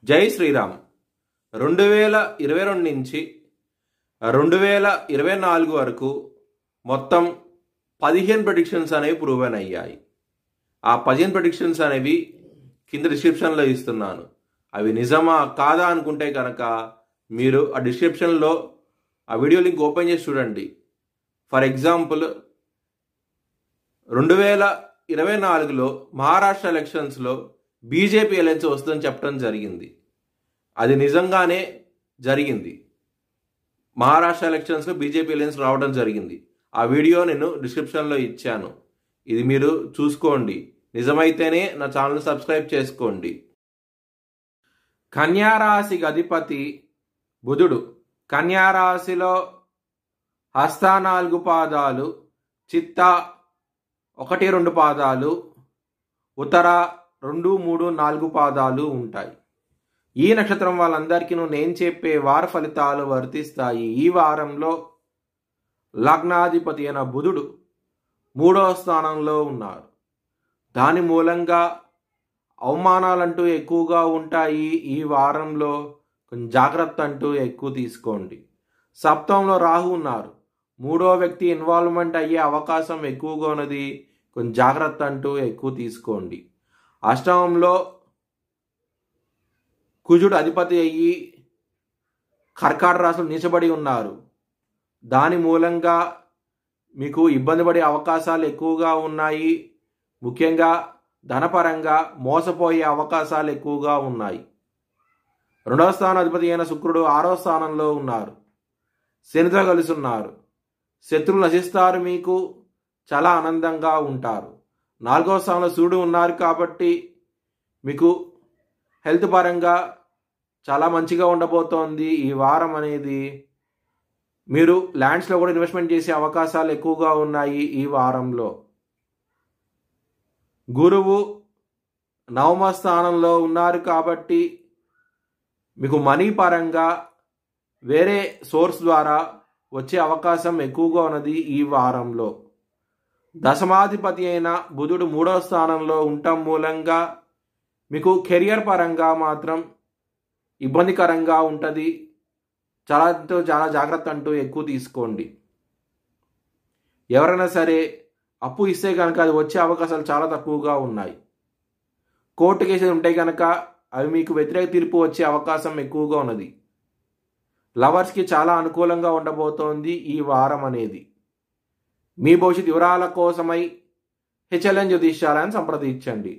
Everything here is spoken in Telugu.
జై శ్రీరామ్. 2022 నుంచి 2024 వరకు మొత్తం 15 ప్రెడిక్షన్స్ అనేవి ప్రూవెన్ అయ్యాయి. ఆ 15 ప్రెడిక్షన్స్ అనేవి కింద డిస్క్రిప్షన్లో ఇస్తున్నాను. అవి నిజమా కాదా అనుకుంటే కనుక మీరు ఆ డిస్క్రిప్షన్లో ఆ వీడియో లింక్ ఓపెన్ చేసి చూడండి. ఫర్ ఎగ్జాంపుల్ 2024లో మహారాష్ట్ర ఎలక్షన్స్లో బీజేపీ అలయన్స్ వస్తుందని చెప్పడం జరిగింది. అది నిజంగానే జరిగింది. మహారాష్ట్ర ఎలక్షన్స్లో బీజేపీ అలయన్స్ రావడం జరిగింది. ఆ వీడియో నేను డిస్క్రిప్షన్లో ఇచ్చాను. ఇది మీరు చూసుకోండి. నిజమైతేనే నా ఛానల్ సబ్స్క్రైబ్ చేసుకోండి. కన్యారాశికి అధిపతి బుధుడు. కన్యారాశిలో హస్త 4 పాదాలు, చిత్త 1-2 పాదాలు, ఉత్తర 2, 3, 4 పాదాలు ఉంటాయి. ఈ నక్షత్రం వాళ్ళందరికీ నేను చెప్పే వార ఫలితాలు వర్తిస్తాయి. ఈ వారంలో లగ్నాధిపతి అయిన బుధుడు 3వ స్థానంలో ఉన్నారు. దాని మూలంగా అవమానాలంటూ ఎక్కువగా ఉంటాయి. ఈ వారంలో కొంచెం జాగ్రత్త అంటూ ఎక్కువ తీసుకోండి. సప్తమంలో రాహు ఉన్నారు. 3వ వ్యక్తి ఇన్వాల్వ్మెంట్ అయ్యే అవకాశం ఎక్కువగా ఉన్నది. కొంచెం జాగ్రత్త అంటూ ఎక్కువ తీసుకోండి. అష్టమంలో కుజుడు అధిపతి అయ్యి కర్కాటక రాశిలో నీచబడి ఉన్నారు. దాని మూలంగా మీకు ఇబ్బంది పడే అవకాశాలు ఎక్కువగా ఉన్నాయి. ముఖ్యంగా ధనపరంగా మోసపోయే అవకాశాలు ఎక్కువగా ఉన్నాయి. 2వ స్థానం అధిపతి అయిన శుక్రుడు 6వ స్థానంలో ఉన్నారు. శనితో కలిసి ఉన్నారు. శత్రువులు నశిస్తారు. మీకు చాలా ఆనందంగా ఉంటారు. 4వ స్థానంలో సూర్యుడు ఉన్నారు కాబట్టి మీకు హెల్త్ పరంగా చాలా మంచిగా ఉండబోతోంది. ఈ వారం అనేది మీరు ల్యాండ్స్లో కూడా ఇన్వెస్ట్మెంట్ చేసే అవకాశాలు ఎక్కువగా ఉన్నాయి. ఈ వారంలో గురువు 9వ స్థానంలో ఉన్నారు కాబట్టి మీకు మనీ పరంగా వేరే సోర్స్ ద్వారా వచ్చే అవకాశం ఎక్కువగా ఉన్నది. ఈ వారంలో దశమాధిపతి అయిన బుధుడు 3వ స్థానంలో ఉండటం మూలంగా మీకు కెరియర్ పరంగా మాత్రం ఇబ్బందికరంగా ఉంటుంది. చాలా జాగ్రత్త అంటూ ఎక్కువ తీసుకోండి. ఎవరైనా సరే అప్పు ఇస్తే కనుక అది వచ్చే అవకాశాలు చాలా తక్కువగా ఉన్నాయి. కోర్టు కేసులు ఉంటే కనుక అవి మీకు వ్యతిరేక తీర్పు వచ్చే అవకాశం ఎక్కువగా ఉన్నది. లవర్స్కి చాలా అనుకూలంగా ఉండబోతోంది ఈ వారం అనేది. మీ భవిష్యత్ వివరాల కోసమై హెచ్ఎల్ఎన్ జ్యోతిష్యాలను సంప్రదించండి.